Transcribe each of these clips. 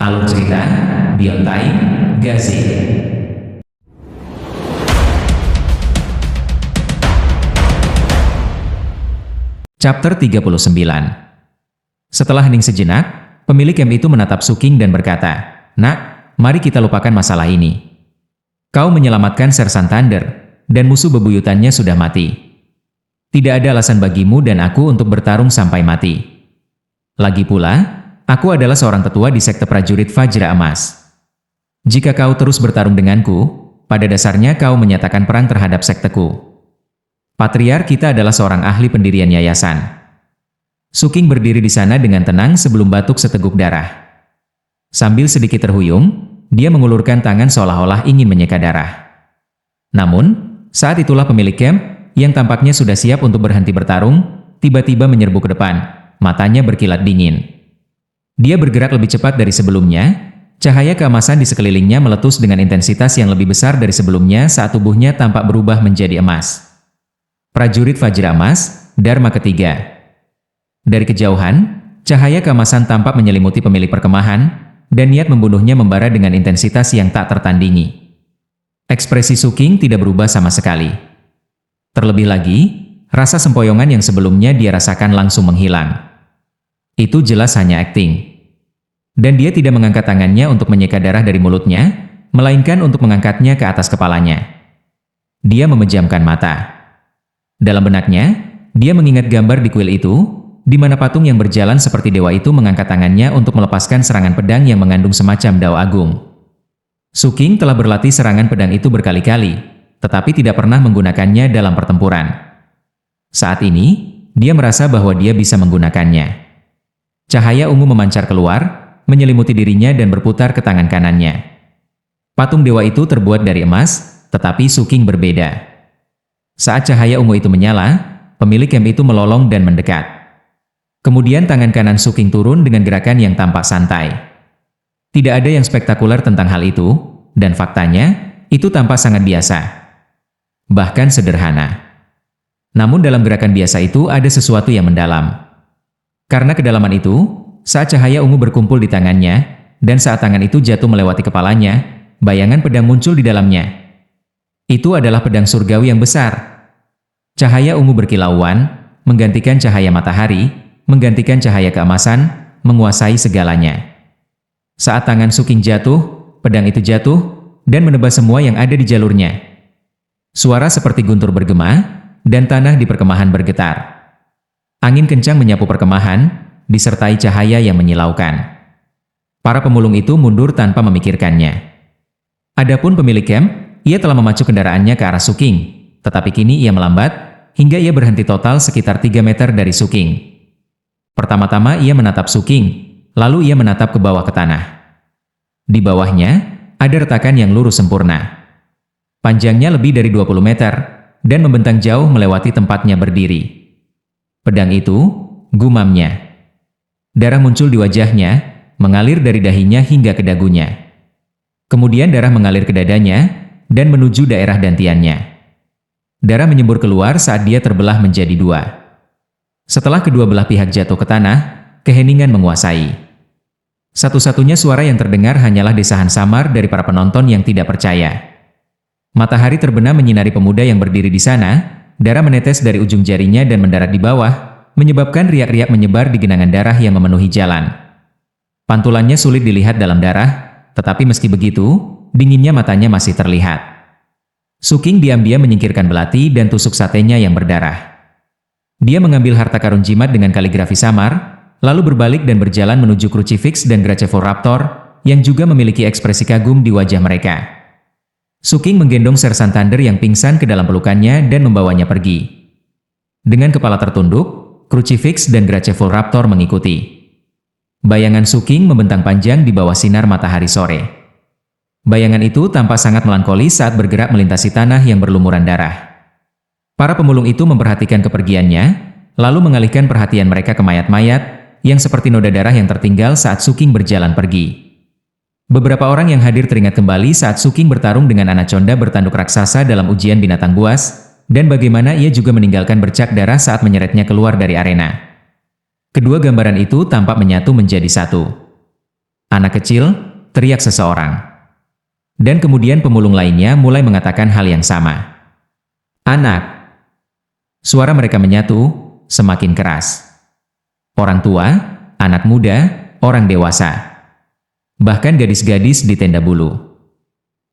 Alur cerita, Biontai, Gazi. Chapter 39. Setelah hening sejenak, pemilik camp itu menatap Suking dan berkata, "Nak, mari kita lupakan masalah ini. Kau menyelamatkan Sersan Thunder, dan musuh bebuyutannya sudah mati. Tidak ada alasan bagimu dan aku untuk bertarung sampai mati. Lagi pula, aku adalah seorang tetua di sekte prajurit Vajra Emas. Jika kau terus bertarung denganku, pada dasarnya kau menyatakan perang terhadap sekteku. Patriar kita adalah seorang ahli pendirian yayasan." Suking berdiri di sana dengan tenang sebelum batuk seteguk darah. Sambil sedikit terhuyung, dia mengulurkan tangan seolah-olah ingin menyeka darah. Namun, saat itulah pemilik camp, yang tampaknya sudah siap untuk berhenti bertarung, tiba-tiba menyerbu ke depan, matanya berkilat dingin. Dia bergerak lebih cepat dari sebelumnya, cahaya keemasan di sekelilingnya meletus dengan intensitas yang lebih besar dari sebelumnya saat tubuhnya tampak berubah menjadi emas. Prajurit Vajra Emas, Dharma ketiga. Dari kejauhan, cahaya keemasan tampak menyelimuti pemilik perkemahan, dan niat membunuhnya membara dengan intensitas yang tak tertandingi. Ekspresi Suking tidak berubah sama sekali. Terlebih lagi, rasa sempoyongan yang sebelumnya dia rasakan langsung menghilang. Itu jelas hanya akting. Dan dia tidak mengangkat tangannya untuk menyeka darah dari mulutnya, melainkan untuk mengangkatnya ke atas kepalanya. Dia memejamkan mata. Dalam benaknya, dia mengingat gambar di kuil itu, di mana patung yang berjalan seperti dewa itu mengangkat tangannya untuk melepaskan serangan pedang yang mengandung semacam dao agung. Suking telah berlatih serangan pedang itu berkali-kali, tetapi tidak pernah menggunakannya dalam pertempuran. Saat ini, dia merasa bahwa dia bisa menggunakannya. Cahaya ungu memancar keluar, menyelimuti dirinya dan berputar ke tangan kanannya. Patung dewa itu terbuat dari emas, tetapi Suking berbeda. Saat cahaya ungu itu menyala, pemilik camp itu melolong dan mendekat. Kemudian tangan kanan Suking turun dengan gerakan yang tampak santai. Tidak ada yang spektakuler tentang hal itu, dan faktanya, itu tampak sangat biasa. Bahkan sederhana. Namun dalam gerakan biasa itu ada sesuatu yang mendalam. Karena kedalaman itu, saat cahaya ungu berkumpul di tangannya, dan saat tangan itu jatuh melewati kepalanya, bayangan pedang muncul di dalamnya. Itu adalah pedang surgawi yang besar. Cahaya ungu berkilauan, menggantikan cahaya matahari, menggantikan cahaya keemasan, menguasai segalanya. Saat tangan Suking jatuh, pedang itu jatuh, dan menebas semua yang ada di jalurnya. Suara seperti guntur bergema, dan tanah di perkemahan bergetar. Angin kencang menyapu perkemahan, disertai cahaya yang menyilaukan. Para pemulung itu mundur tanpa memikirkannya. Adapun pemilik camp, ia telah memacu kendaraannya ke arah Suking, tetapi kini ia melambat, hingga ia berhenti total sekitar 3 meter dari Suking. Pertama-tama ia menatap Suking, lalu ia menatap ke bawah ke tanah. Di bawahnya, ada retakan yang lurus sempurna. Panjangnya lebih dari 20 meter, dan membentang jauh melewati tempatnya berdiri. Pedang itu, gumamnya. Darah muncul di wajahnya, mengalir dari dahinya hingga ke dagunya. Kemudian darah mengalir ke dadanya, dan menuju daerah dantiannya. Darah menyembur keluar saat dia terbelah menjadi 2. Setelah kedua belah pihak jatuh ke tanah, keheningan menguasai. Satu-satunya suara yang terdengar hanyalah desahan samar dari para penonton yang tidak percaya. Matahari terbenam menyinari pemuda yang berdiri di sana, darah menetes dari ujung jarinya dan mendarat di bawah, menyebabkan riak-riak menyebar di genangan darah yang memenuhi jalan. Pantulannya sulit dilihat dalam darah, tetapi meski begitu, dinginnya matanya masih terlihat. Suking diam-diam menyingkirkan belati dan tusuk satenya yang berdarah. Dia mengambil harta karun jimat dengan kaligrafi samar, lalu berbalik dan berjalan menuju Crucifix dan Grachevoraptor, yang juga memiliki ekspresi kagum di wajah mereka. Suking menggendong Sersan Thunder yang pingsan ke dalam pelukannya dan membawanya pergi. Dengan kepala tertunduk, Crucifix dan Grachevoraptor mengikuti. Bayangan Suking membentang panjang di bawah sinar matahari sore. Bayangan itu tampak sangat melankolis saat bergerak melintasi tanah yang berlumuran darah. Para pemulung itu memperhatikan kepergiannya, lalu mengalihkan perhatian mereka ke mayat-mayat, yang seperti noda darah yang tertinggal saat Suking berjalan pergi. Beberapa orang yang hadir teringat kembali saat Suking bertarung dengan Anaconda bertanduk raksasa dalam ujian binatang buas, dan bagaimana ia juga meninggalkan bercak darah saat menyeretnya keluar dari arena. Kedua gambaran itu tampak menyatu menjadi satu. Anak kecil, teriak seseorang. Dan kemudian pemulung lainnya mulai mengatakan hal yang sama. Anak. Suara mereka menyatu, semakin keras. Orang tua, anak muda, orang dewasa. Bahkan gadis-gadis di tenda bulu.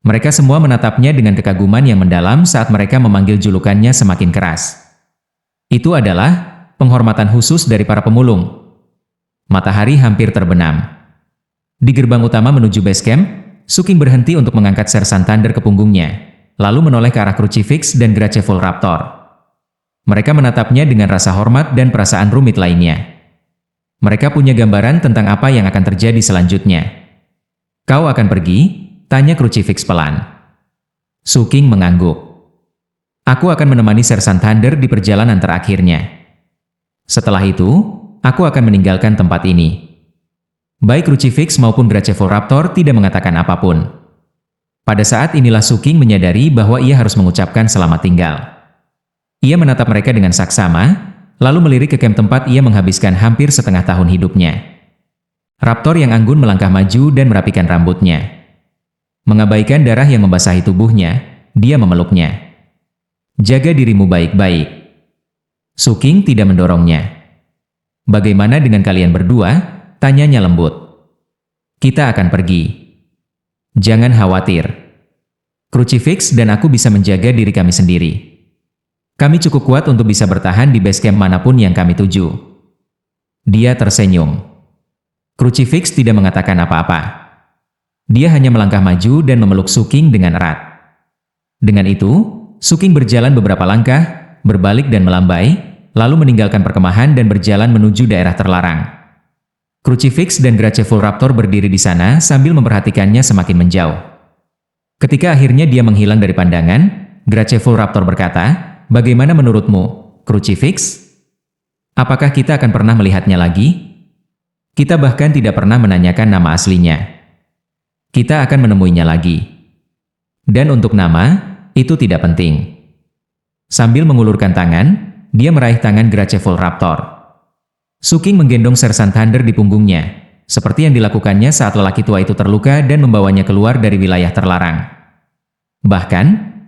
Mereka semua menatapnya dengan kekaguman yang mendalam saat mereka memanggil julukannya semakin keras. Itu adalah penghormatan khusus dari para pemulung. Matahari hampir terbenam. Di gerbang utama menuju base camp, Suking berhenti untuk mengangkat Sersan Thunder ke punggungnya, lalu menoleh ke arah Crucifix dan Graceful Raptor. Mereka menatapnya dengan rasa hormat dan perasaan rumit lainnya. Mereka punya gambaran tentang apa yang akan terjadi selanjutnya. Kau akan pergi? Tanya Crucifix pelan. Suking mengangguk. Aku akan menemani Sersan Thunder di perjalanan terakhirnya. Setelah itu, aku akan meninggalkan tempat ini. Baik Crucifix maupun Graceful Raptor tidak mengatakan apapun. Pada saat inilah Suking menyadari bahwa ia harus mengucapkan selamat tinggal. Ia menatap mereka dengan saksama, lalu melirik ke kamp tempat ia menghabiskan hampir setengah tahun hidupnya. Raptor yang anggun melangkah maju dan merapikan rambutnya. Mengabaikan darah yang membasahi tubuhnya, dia memeluknya. Jaga dirimu baik-baik. Suking tidak mendorongnya. Bagaimana dengan kalian berdua? Tanyanya lembut. Kita akan pergi. Jangan khawatir. Crucifix dan aku bisa menjaga diri kami sendiri. Kami cukup kuat untuk bisa bertahan di base camp manapun yang kami tuju. Dia tersenyum. Crucifix tidak mengatakan apa-apa. Dia hanya melangkah maju dan memeluk Suking dengan erat. Dengan itu, Suking berjalan beberapa langkah, berbalik dan melambai, lalu meninggalkan perkemahan dan berjalan menuju daerah terlarang. Crucifix dan Graceful Raptor berdiri di sana sambil memperhatikannya semakin menjauh. Ketika akhirnya dia menghilang dari pandangan, Graceful Raptor berkata, "Bagaimana menurutmu, Crucifix? Apakah kita akan pernah melihatnya lagi? Kita bahkan tidak pernah menanyakan nama aslinya. Kita akan menemuinya lagi. Dan untuk nama, itu tidak penting." Sambil mengulurkan tangan, dia meraih tangan Graceful Raptor. Suking menggendong Sersan Thunder di punggungnya, seperti yang dilakukannya saat lelaki tua itu terluka dan membawanya keluar dari wilayah terlarang. Bahkan,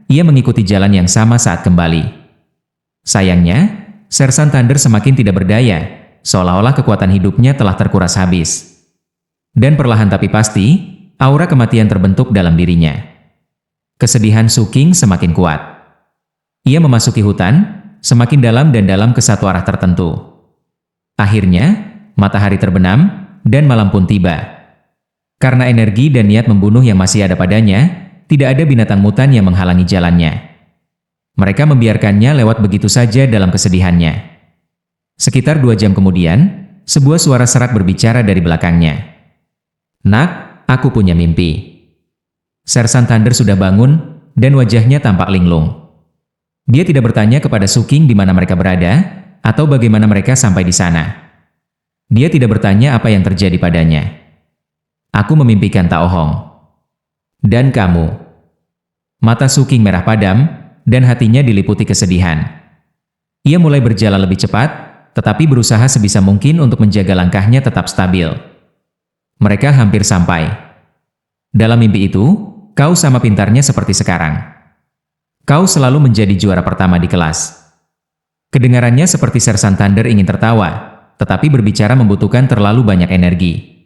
ia mengikuti jalan yang sama saat kembali. Sayangnya, Sersan Thunder semakin tidak berdaya, seolah-olah kekuatan hidupnya telah terkuras habis. Dan perlahan tapi pasti, aura kematian terbentuk dalam dirinya. Kesedihan Suking semakin kuat. Ia memasuki hutan, semakin dalam dan dalam ke satu arah tertentu. Akhirnya, matahari terbenam, dan malam pun tiba. Karena energi dan niat membunuh yang masih ada padanya, tidak ada binatang mutan yang menghalangi jalannya. Mereka membiarkannya lewat begitu saja dalam kesedihannya. Sekitar 2 jam kemudian, sebuah suara serak berbicara dari belakangnya. "Nak, aku punya mimpi." Sersan Thunder sudah bangun, dan wajahnya tampak linglung. Dia tidak bertanya kepada Suking di mana mereka berada, atau bagaimana mereka sampai di sana. Dia tidak bertanya apa yang terjadi padanya. "Aku memimpikan Tak Ohong. Dan kamu." Mata Suking merah padam, dan hatinya diliputi kesedihan. Ia mulai berjalan lebih cepat, tetapi berusaha sebisa mungkin untuk menjaga langkahnya tetap stabil. Mereka hampir sampai. "Dalam mimpi itu, kau sama pintarnya seperti sekarang. Kau selalu menjadi juara pertama di kelas." Kedengarannya seperti Sersan Thunder ingin tertawa, tetapi berbicara membutuhkan terlalu banyak energi.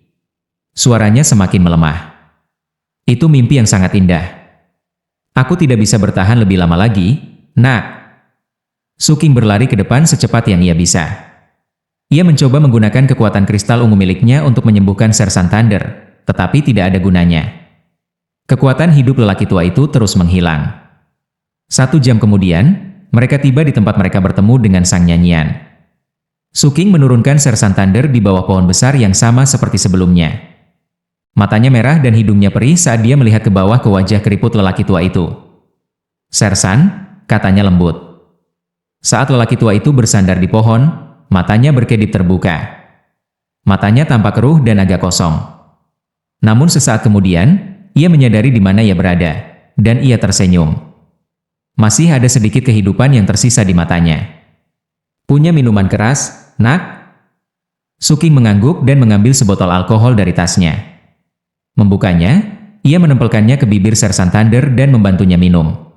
Suaranya semakin melemah. "Itu mimpi yang sangat indah. Aku tidak bisa bertahan lebih lama lagi, Nak." Suking berlari ke depan secepat yang ia bisa. Ia mencoba menggunakan kekuatan kristal ungu miliknya untuk menyembuhkan Sersan Thunder, tetapi tidak ada gunanya. Kekuatan hidup lelaki tua itu terus menghilang. 1 jam kemudian, mereka tiba di tempat mereka bertemu dengan sang nyanyian. Suking menurunkan Sersan Thunder di bawah pohon besar yang sama seperti sebelumnya. Matanya merah dan hidungnya perih saat dia melihat ke bawah ke wajah keriput lelaki tua itu. "Sersan," katanya lembut. Saat lelaki tua itu bersandar di pohon, matanya berkedip terbuka. Matanya tampak keruh dan agak kosong. Namun sesaat kemudian, ia menyadari di mana ia berada, dan ia tersenyum. Masih ada sedikit kehidupan yang tersisa di matanya. "Punya minuman keras, Nak?" Suking mengangguk dan mengambil sebotol alkohol dari tasnya. Membukanya, ia menempelkannya ke bibir Sersan Thunder dan membantunya minum.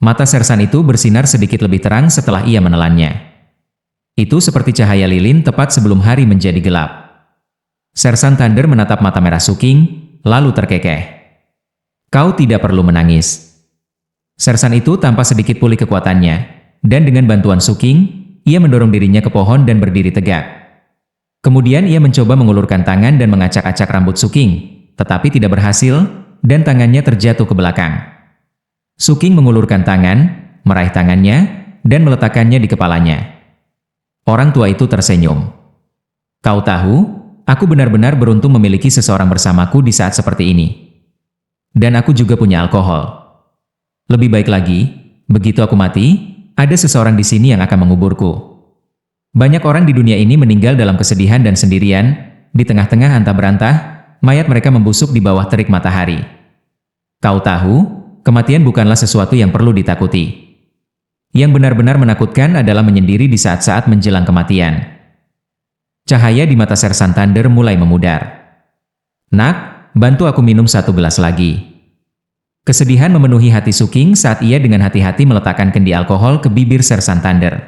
Mata Sersan itu bersinar sedikit lebih terang setelah ia menelannya. Itu seperti cahaya lilin tepat sebelum hari menjadi gelap. Sersan Thunder menatap mata merah Suking, lalu terkekeh. Kau tidak perlu menangis. Sersan itu tanpa sedikit pulih kekuatannya, dan dengan bantuan Suking, ia mendorong dirinya ke pohon dan berdiri tegak. Kemudian ia mencoba mengulurkan tangan dan mengacak-acak rambut Suking, tetapi tidak berhasil, dan tangannya terjatuh ke belakang. Suking mengulurkan tangan, meraih tangannya, dan meletakkannya di kepalanya. Orang tua itu tersenyum. Kau tahu, aku benar-benar beruntung memiliki seseorang bersamaku di saat seperti ini. Dan aku juga punya alkohol. Lebih baik lagi, begitu aku mati, ada seseorang di sini yang akan menguburku. Banyak orang di dunia ini meninggal dalam kesedihan dan sendirian, di tengah-tengah antah berantah, mayat mereka membusuk di bawah terik matahari. Kau tahu, kematian bukanlah sesuatu yang perlu ditakuti. Yang benar-benar menakutkan adalah menyendiri di saat-saat menjelang kematian. Cahaya di mata Sersan Thunder mulai memudar. Nak, bantu aku minum satu gelas lagi. Kesedihan memenuhi hati Suking saat ia dengan hati-hati meletakkan kendi alkohol ke bibir Sersan Thunder.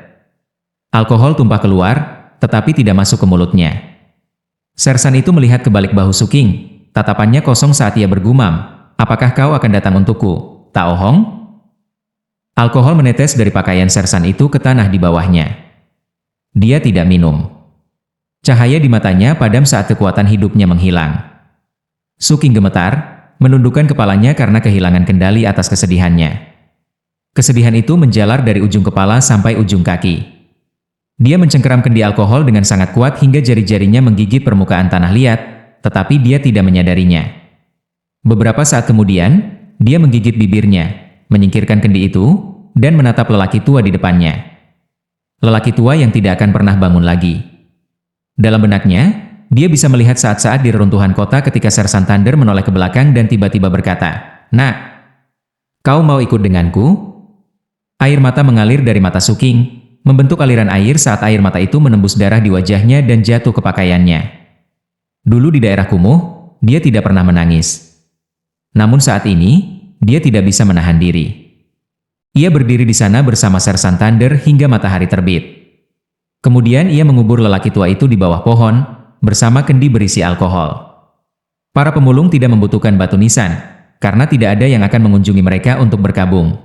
Alkohol tumpah keluar, tetapi tidak masuk ke mulutnya. Sersan itu melihat ke balik bahu Suking, tatapannya kosong saat ia bergumam, apakah kau akan datang untukku, Tak Ohong? Alkohol menetes dari pakaian Sersan itu ke tanah di bawahnya. Dia tidak minum. Cahaya di matanya padam saat kekuatan hidupnya menghilang. Suking gemetar, menundukkan kepalanya karena kehilangan kendali atas kesedihannya. Kesedihan itu menjalar dari ujung kepala sampai ujung kaki. Dia mencengkeram kendi alkohol dengan sangat kuat hingga jari-jarinya menggigit permukaan tanah liat, tetapi dia tidak menyadarinya. Beberapa saat kemudian, dia menggigit bibirnya, menyingkirkan kendi itu, dan menatap lelaki tua di depannya. Lelaki tua yang tidak akan pernah bangun lagi. Dalam benaknya, dia bisa melihat saat-saat di reruntuhan kota ketika Sersan Thunder menoleh ke belakang dan tiba-tiba berkata, "Nak, kau mau ikut denganku?" Air mata mengalir dari mata Suking, membentuk aliran air saat air mata itu menembus darah di wajahnya dan jatuh ke pakaiannya. Dulu di daerah kumuh, dia tidak pernah menangis. Namun saat ini, dia tidak bisa menahan diri. Ia berdiri di sana bersama Sersan Thunder hingga matahari terbit. Kemudian ia mengubur lelaki tua itu di bawah pohon, bersama kendi berisi alkohol. Para pemulung tidak membutuhkan batu nisan, karena tidak ada yang akan mengunjungi mereka untuk berkabung.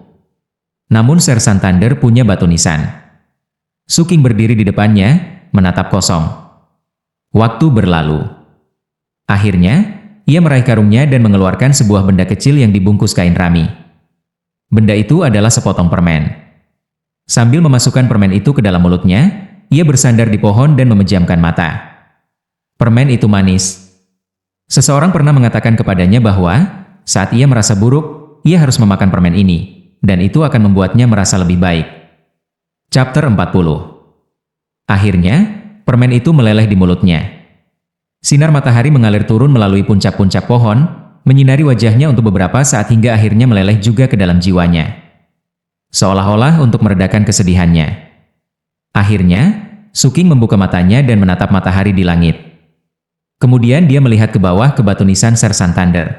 Namun Sersan Thunder punya batu nisan. Suking berdiri di depannya, menatap kosong. Waktu berlalu. Akhirnya, ia meraih karungnya dan mengeluarkan sebuah benda kecil yang dibungkus kain rami. Benda itu adalah sepotong permen. Sambil memasukkan permen itu ke dalam mulutnya, ia bersandar di pohon dan memejamkan mata. Permen itu manis. Seseorang pernah mengatakan kepadanya bahwa, saat ia merasa buruk, ia harus memakan permen ini, dan itu akan membuatnya merasa lebih baik. Chapter 40. Akhirnya, permen itu meleleh di mulutnya. Sinar matahari mengalir turun melalui puncak-puncak pohon, menyinari wajahnya untuk beberapa saat hingga akhirnya meleleh juga ke dalam jiwanya. Seolah-olah untuk meredakan kesedihannya. Akhirnya, Suking membuka matanya dan menatap matahari di langit. Kemudian dia melihat ke bawah ke batu nisan Sersan Thunder.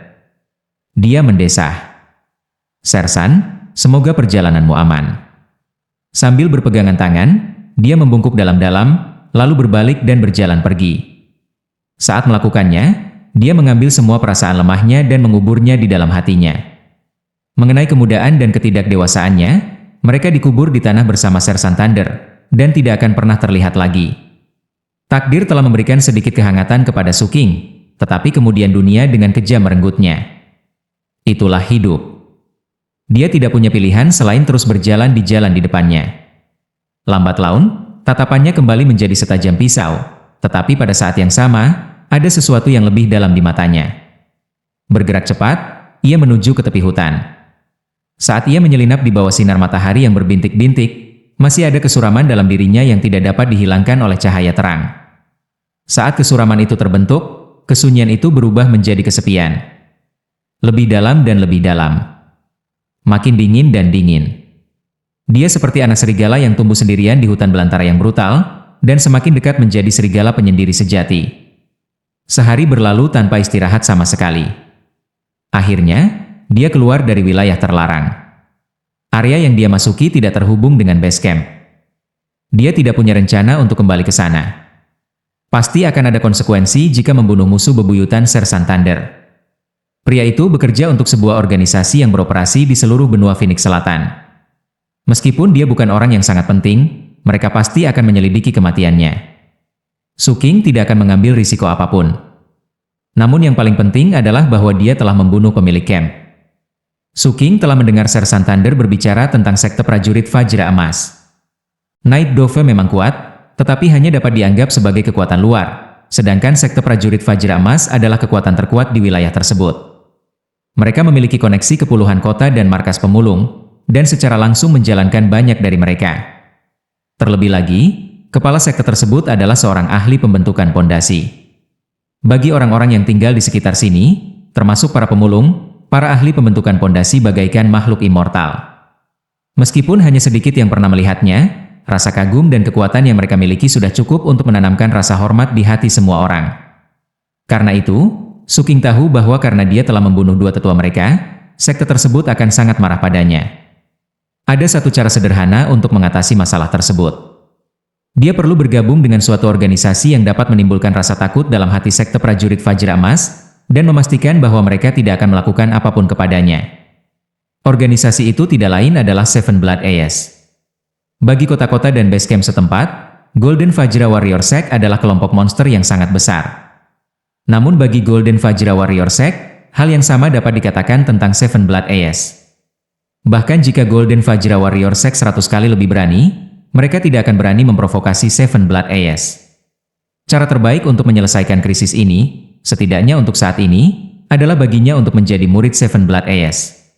Dia mendesah. "Sersan, semoga perjalananmu aman." Sambil berpegangan tangan, dia membungkuk dalam-dalam, lalu berbalik dan berjalan pergi. Saat melakukannya, dia mengambil semua perasaan lemahnya dan menguburnya di dalam hatinya. Mengenai kemudaan dan ketidakdewasaannya, mereka dikubur di tanah bersama Sersan Thunder, dan tidak akan pernah terlihat lagi. Takdir telah memberikan sedikit kehangatan kepada Suking, tetapi kemudian dunia dengan kejam merenggutnya. Itulah hidup. Dia tidak punya pilihan selain terus berjalan di jalan di depannya. Lambat laun, tatapannya kembali menjadi setajam pisau, tetapi pada saat yang sama, ada sesuatu yang lebih dalam di matanya. Bergerak cepat, ia menuju ke tepi hutan. Saat ia menyelinap di bawah sinar matahari yang berbintik-bintik, masih ada kesuraman dalam dirinya yang tidak dapat dihilangkan oleh cahaya terang. Saat kesuraman itu terbentuk, kesunyian itu berubah menjadi kesepian. Lebih dalam dan lebih dalam. Makin dingin dan dingin. Dia seperti anak serigala yang tumbuh sendirian di hutan belantara yang brutal, dan semakin dekat menjadi serigala penyendiri sejati. Sehari berlalu tanpa istirahat sama sekali. Akhirnya, dia keluar dari wilayah terlarang. Area yang dia masuki tidak terhubung dengan base camp. Dia tidak punya rencana untuk kembali ke sana. Pasti akan ada konsekuensi jika membunuh musuh bebuyutan Sersan Thunder. Pria itu bekerja untuk sebuah organisasi yang beroperasi di seluruh benua Phoenix Selatan. Meskipun dia bukan orang yang sangat penting, mereka pasti akan menyelidiki kematiannya. Su King tidak akan mengambil risiko apapun. Namun yang paling penting adalah bahwa dia telah membunuh pemilik camp. Su King telah mendengar Sersan Thunder berbicara tentang sekte prajurit Fajra Emas. Night Dove memang kuat, tetapi hanya dapat dianggap sebagai kekuatan luar, sedangkan sekte prajurit Fajra Emas adalah kekuatan terkuat di wilayah tersebut. Mereka memiliki koneksi ke puluhan kota dan markas pemulung, dan secara langsung menjalankan banyak dari mereka. Terlebih lagi, kepala sekte tersebut adalah seorang ahli pembentukan pondasi. Bagi orang-orang yang tinggal di sekitar sini, termasuk para pemulung, para ahli pembentukan pondasi bagaikan makhluk immortal. Meskipun hanya sedikit yang pernah melihatnya, rasa kagum dan kekuatan yang mereka miliki sudah cukup untuk menanamkan rasa hormat di hati semua orang. Karena itu, Su King tahu bahwa karena dia telah membunuh dua tetua mereka, sekte tersebut akan sangat marah padanya. Ada satu cara sederhana untuk mengatasi masalah tersebut. Dia perlu bergabung dengan suatu organisasi yang dapat menimbulkan rasa takut dalam hati sekte prajurit Fajra Emas, dan memastikan bahwa mereka tidak akan melakukan apapun kepadanya. Organisasi itu tidak lain adalah Seven Blood Ace. Bagi kota-kota dan base camp setempat, Golden Fajra Warrior Sect adalah kelompok monster yang sangat besar. Namun bagi Golden Fajra Warrior Sect, hal yang sama dapat dikatakan tentang Seven Blood Ace. Bahkan jika Golden Fajra Warrior Sect 100 kali lebih berani, mereka tidak akan berani memprovokasi Seven Blood Ace. Cara terbaik untuk menyelesaikan krisis ini, setidaknya untuk saat ini, adalah baginya untuk menjadi murid Seven Blood Ace.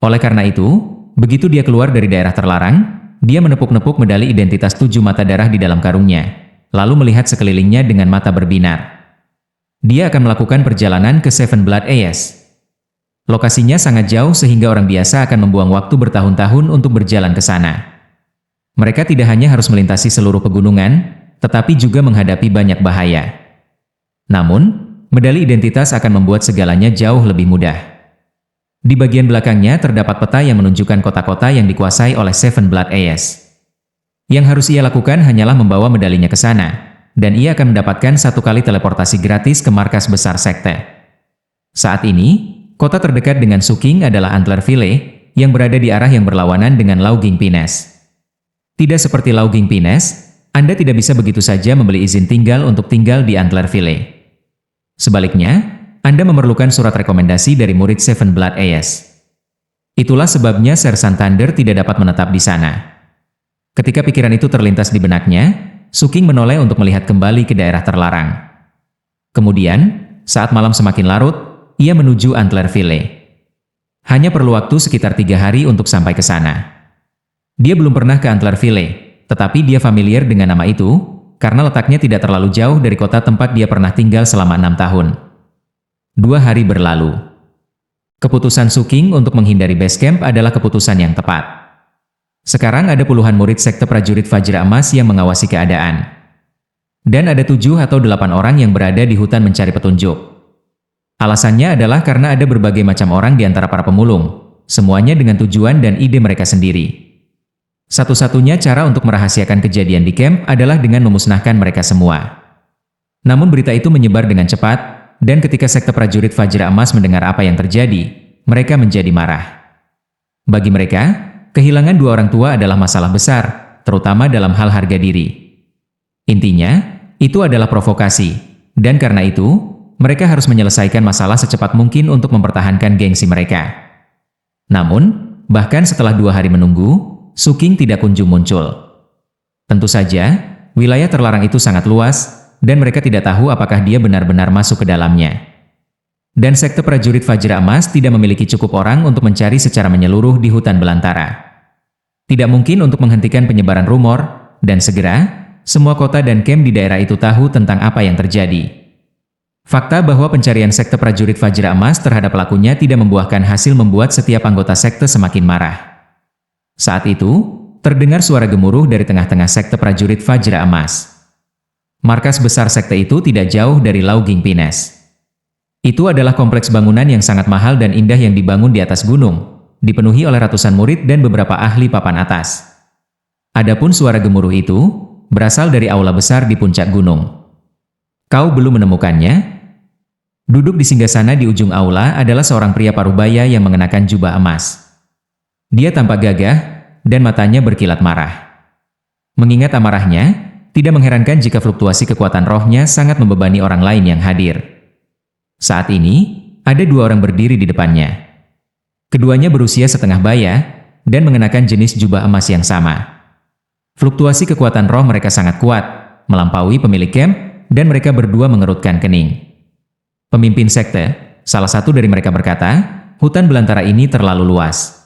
Oleh karena itu, begitu dia keluar dari daerah terlarang, dia menepuk-nepuk medali identitas 7 mata darah di dalam karungnya, lalu melihat sekelilingnya dengan mata berbinar. Dia akan melakukan perjalanan ke Seven Blood Ace. Lokasinya sangat jauh sehingga orang biasa akan membuang waktu bertahun-tahun untuk berjalan ke sana. Mereka tidak hanya harus melintasi seluruh pegunungan, tetapi juga menghadapi banyak bahaya. Namun, medali identitas akan membuat segalanya jauh lebih mudah. Di bagian belakangnya terdapat peta yang menunjukkan kota-kota yang dikuasai oleh Seven Blood Ace. Yang harus ia lakukan hanyalah membawa medalinya ke sana, dan ia akan mendapatkan 1 kali teleportasi gratis ke markas besar sekte. Saat ini, kota terdekat dengan Su King adalah Antlerville, yang berada di arah yang berlawanan dengan Lauging Pines. Tidak seperti Lauging Pines, Anda tidak bisa begitu saja membeli izin tinggal untuk tinggal di Antlerville. Sebaliknya, Anda memerlukan surat rekomendasi dari murid Seven Blood Ace. Itulah sebabnya Sersan Thunder tidak dapat menetap di sana. Ketika pikiran itu terlintas di benaknya, Su King menoleh untuk melihat kembali ke daerah terlarang. Kemudian, saat malam semakin larut, ia menuju Antlerville. Hanya perlu waktu sekitar 3 hari untuk sampai ke sana. Dia belum pernah ke Antlerville, tetapi dia familiar dengan nama itu, karena letaknya tidak terlalu jauh dari kota tempat dia pernah tinggal selama 6 tahun. 2 hari berlalu. Keputusan Su King untuk menghindari base camp adalah keputusan yang tepat. Sekarang ada puluhan murid sekte prajurit Fajra Emas yang mengawasi keadaan. Dan ada 7 atau 8 orang yang berada di hutan mencari petunjuk. Alasannya adalah karena ada berbagai macam orang di antara para pemulung, semuanya dengan tujuan dan ide mereka sendiri. Satu-satunya cara untuk merahasiakan kejadian di camp adalah dengan memusnahkan mereka semua. Namun berita itu menyebar dengan cepat, dan ketika sekte prajurit Fajra Emas mendengar apa yang terjadi, mereka menjadi marah. Bagi mereka, kehilangan 2 orang tua adalah masalah besar, terutama dalam hal harga diri. Intinya, itu adalah provokasi, dan karena itu, mereka harus menyelesaikan masalah secepat mungkin untuk mempertahankan gengsi mereka. Namun, bahkan setelah 2 hari menunggu, Su King tidak kunjung muncul. Tentu saja, wilayah terlarang itu sangat luas, dan mereka tidak tahu apakah dia benar-benar masuk ke dalamnya. Dan sekte prajurit Fajra Emas tidak memiliki cukup orang untuk mencari secara menyeluruh di hutan belantara. Tidak mungkin untuk menghentikan penyebaran rumor, dan segera, semua kota dan camp di daerah itu tahu tentang apa yang terjadi. Fakta bahwa pencarian sekte prajurit Fajra Emas terhadap pelakunya tidak membuahkan hasil membuat setiap anggota sekte semakin marah. Saat itu, terdengar suara gemuruh dari tengah-tengah sekte prajurit Fajra Emas. Markas besar sekte itu tidak jauh dari Lauging Pines. Itu adalah kompleks bangunan yang sangat mahal dan indah yang dibangun di atas gunung, dipenuhi oleh ratusan murid dan beberapa ahli papan atas. Adapun suara gemuruh itu berasal dari aula besar di puncak gunung. Kau belum menemukannya? Duduk di singgasana di ujung aula adalah seorang pria parubaya yang mengenakan jubah emas. Dia tampak gagah dan matanya berkilat marah. Mengingat amarahnya, tidak mengherankan jika fluktuasi kekuatan rohnya sangat membebani orang lain yang hadir. Saat ini, ada dua orang berdiri di depannya. Keduanya berusia setengah baya dan mengenakan jenis jubah emas yang sama. Fluktuasi kekuatan roh mereka sangat kuat, melampaui pemilik camp, dan mereka berdua mengerutkan kening. Pemimpin sekte, salah satu dari mereka berkata, hutan belantara ini terlalu luas.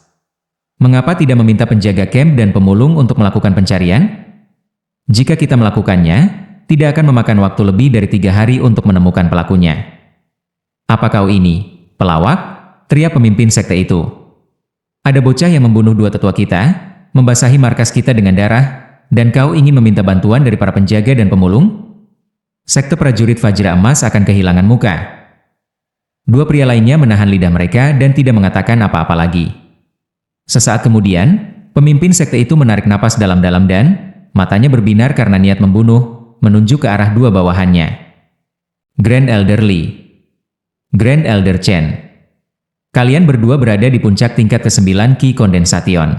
Mengapa tidak meminta penjaga camp dan pemulung untuk melakukan pencarian? Jika kita melakukannya, tidak akan memakan waktu lebih dari 3 hari untuk menemukan pelakunya. Apa kau ini, pelawak? Teriak pemimpin sekte itu. Ada bocah yang membunuh 2 tetua kita, membasahi markas kita dengan darah, dan kau ingin meminta bantuan dari para penjaga dan pemulung? Sekte prajurit Vajra Emas akan kehilangan muka. 2 pria lainnya menahan lidah mereka dan tidak mengatakan apa-apa lagi. Sesaat kemudian, pemimpin sekte itu menarik napas dalam-dalam dan matanya berbinar karena niat membunuh, menunjuk ke arah 2 bawahannya. Grand Elder Lee. Grand Elder Chen. Kalian berdua berada di puncak tingkat ke-9 Ki Condensation.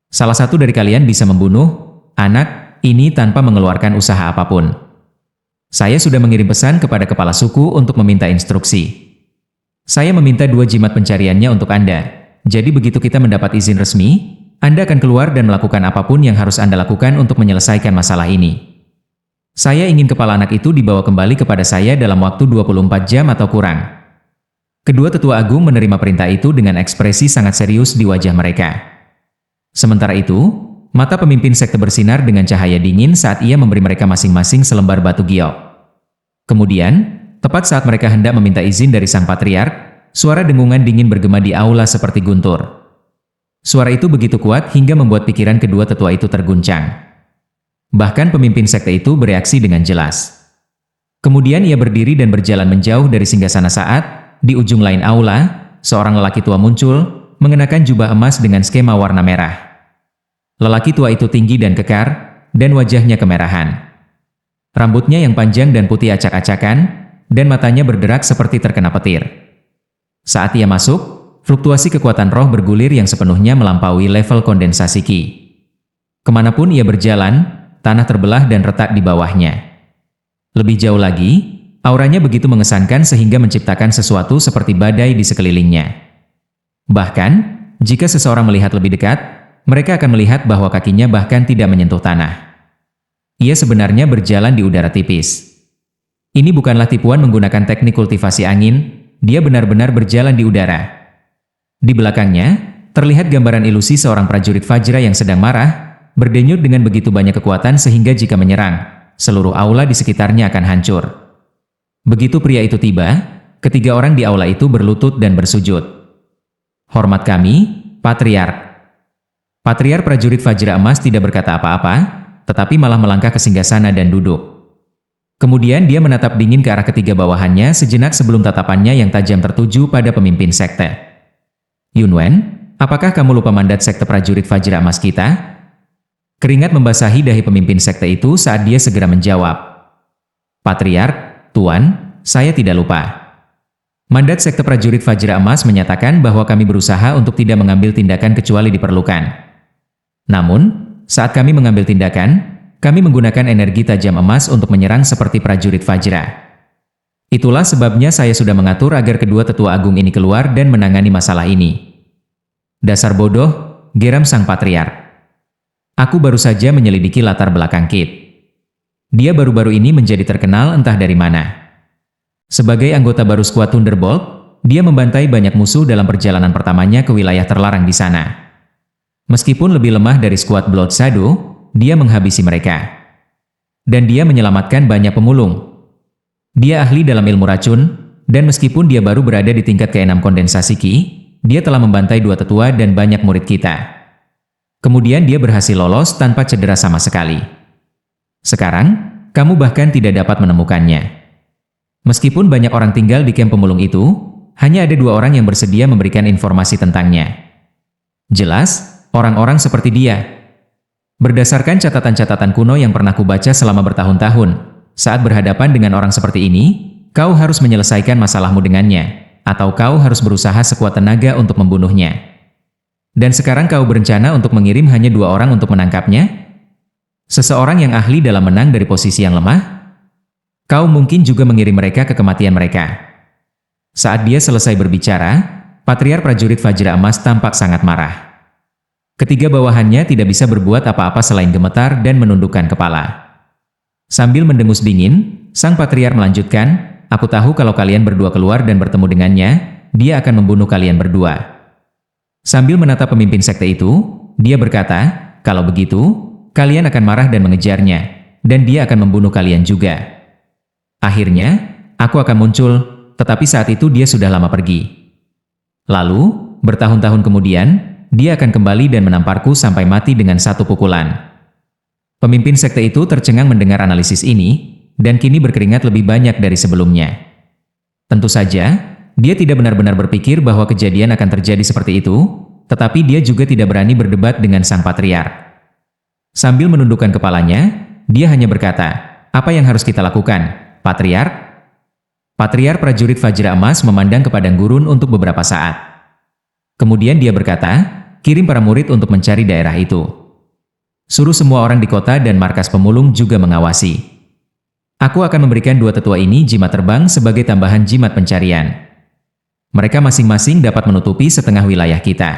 Salah satu dari kalian bisa membunuh anak ini tanpa mengeluarkan usaha apapun. Saya sudah mengirim pesan kepada kepala suku untuk meminta instruksi. Saya meminta 2 jimat pencariannya untuk Anda. Jadi begitu kita mendapat izin resmi, Anda akan keluar dan melakukan apapun yang harus Anda lakukan untuk menyelesaikan masalah ini. Saya ingin kepala anak itu dibawa kembali kepada saya dalam waktu 24 jam atau kurang. Kedua tetua agung menerima perintah itu dengan ekspresi sangat serius di wajah mereka. Sementara itu, mata pemimpin sekte bersinar dengan cahaya dingin saat ia memberi mereka masing-masing selembar batu giok. Kemudian, tepat saat mereka hendak meminta izin dari sang patriark, suara dengungan dingin bergema di aula seperti guntur. Suara itu begitu kuat hingga membuat pikiran kedua tetua itu terguncang. Bahkan pemimpin sekte itu bereaksi dengan jelas. Kemudian ia berdiri dan berjalan menjauh dari singgasana saat, di ujung lain aula, seorang lelaki tua muncul, mengenakan jubah emas dengan skema warna merah. Lelaki tua itu tinggi dan kekar, dan wajahnya kemerahan. Rambutnya yang panjang dan putih acak-acakan, dan matanya berderak seperti terkena petir. Saat ia masuk, fluktuasi kekuatan roh bergulir yang sepenuhnya melampaui level kondensasi Ki. Kemanapun ia berjalan, tanah terbelah dan retak di bawahnya. Lebih jauh lagi, auranya begitu mengesankan sehingga menciptakan sesuatu seperti badai di sekelilingnya. Bahkan, jika seseorang melihat lebih dekat, mereka akan melihat bahwa kakinya bahkan tidak menyentuh tanah. Ia sebenarnya berjalan di udara tipis. Ini bukanlah tipuan menggunakan teknik kultivasi angin, dia benar-benar berjalan di udara. Di belakangnya, terlihat gambaran ilusi seorang prajurit Vajra yang sedang marah, berdenyut dengan begitu banyak kekuatan sehingga jika menyerang, seluruh aula di sekitarnya akan hancur. Begitu pria itu tiba, ketiga orang di aula itu berlutut dan bersujud. Hormat kami, Patriark. Patriark prajurit Vajra Emas tidak berkata apa-apa, tetapi malah melangkah ke singgasana dan duduk. Kemudian dia menatap dingin ke arah ketiga bawahannya sejenak sebelum tatapannya yang tajam tertuju pada pemimpin sekte. Yunwen, apakah kamu lupa mandat sekte prajurit Vajra Emas kita? Keringat membasahi dahi pemimpin sekte itu saat dia segera menjawab. Patriark, Tuan, saya tidak lupa. Mandat sekte prajurit Vajra Emas menyatakan bahwa kami berusaha untuk tidak mengambil tindakan kecuali diperlukan. Namun, saat kami mengambil tindakan, kami menggunakan energi tajam emas untuk menyerang seperti prajurit Vajra. Itulah sebabnya saya sudah mengatur agar kedua tetua agung ini keluar dan menangani masalah ini. Dasar bodoh, geram sang patriark. Aku baru saja menyelidiki latar belakang Kit. Dia baru-baru ini menjadi terkenal entah dari mana. Sebagai anggota baru skuad Thunderbolt, dia membantai banyak musuh dalam perjalanan pertamanya ke wilayah terlarang di sana. Meskipun lebih lemah dari skuad Blood Shadow, dia menghabisi mereka. Dan dia menyelamatkan banyak pemulung. Dia ahli dalam ilmu racun, dan meskipun dia baru berada di tingkat ke-6 kondensasi Ki, dia telah membantai 2 tetua dan banyak murid kita. Kemudian dia berhasil lolos tanpa cedera sama sekali. Sekarang, kamu bahkan tidak dapat menemukannya. Meskipun banyak orang tinggal di kamp pemulung itu, hanya ada 2 orang yang bersedia memberikan informasi tentangnya. Jelas, orang-orang seperti dia. Berdasarkan catatan-catatan kuno yang pernah kubaca selama bertahun-tahun, saat berhadapan dengan orang seperti ini, kau harus menyelesaikan masalahmu dengannya, atau kau harus berusaha sekuat tenaga untuk membunuhnya. Dan sekarang kau berencana untuk mengirim hanya 2 orang untuk menangkapnya? Seseorang yang ahli dalam menang dari posisi yang lemah? Kau mungkin juga mengirim mereka ke kematian mereka. Saat dia selesai berbicara, Patriark prajurit Vajra Emas tampak sangat marah. Ketiga bawahannya tidak bisa berbuat apa-apa selain gemetar dan menundukkan kepala. Sambil mendengus dingin, sang Patriark melanjutkan, aku tahu kalau kalian berdua keluar dan bertemu dengannya, dia akan membunuh kalian berdua. Sambil menatap pemimpin sekte itu, dia berkata, kalau begitu, kalian akan marah dan mengejarnya, dan dia akan membunuh kalian juga. Akhirnya, aku akan muncul, tetapi saat itu dia sudah lama pergi. Lalu, bertahun-tahun kemudian, dia akan kembali dan menamparku sampai mati dengan 1 pukulan. Pemimpin sekte itu tercengang mendengar analisis ini, dan kini berkeringat lebih banyak dari sebelumnya. Tentu saja, dia tidak benar-benar berpikir bahwa kejadian akan terjadi seperti itu, tetapi dia juga tidak berani berdebat dengan sang Patriark. Sambil menundukkan kepalanya, dia hanya berkata, apa yang harus kita lakukan, Patriark? Patriark prajurit Vajra Emas memandang ke padang gurun untuk beberapa saat. Kemudian dia berkata, kirim para murid untuk mencari daerah itu. Suruh semua orang di kota dan markas pemulung juga mengawasi. Aku akan memberikan 2 tetua ini jimat terbang sebagai tambahan jimat pencarian. Mereka masing-masing dapat menutupi setengah wilayah kita.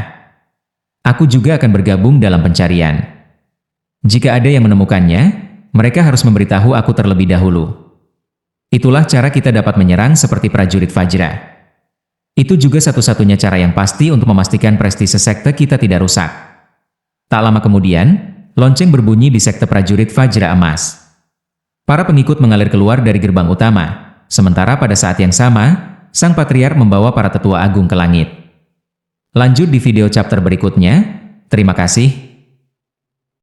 Aku juga akan bergabung dalam pencarian. Jika ada yang menemukannya, mereka harus memberitahu aku terlebih dahulu. Itulah cara kita dapat menyerang seperti prajurit Vajra. Itu juga satu-satunya cara yang pasti untuk memastikan prestise sekte kita tidak rusak. Tak lama kemudian, lonceng berbunyi di sekte prajurit Vajra Emas. Para pengikut mengalir keluar dari gerbang utama, sementara pada saat yang sama, sang Patriark membawa para tetua agung ke langit. Lanjut di video chapter berikutnya. Terima kasih.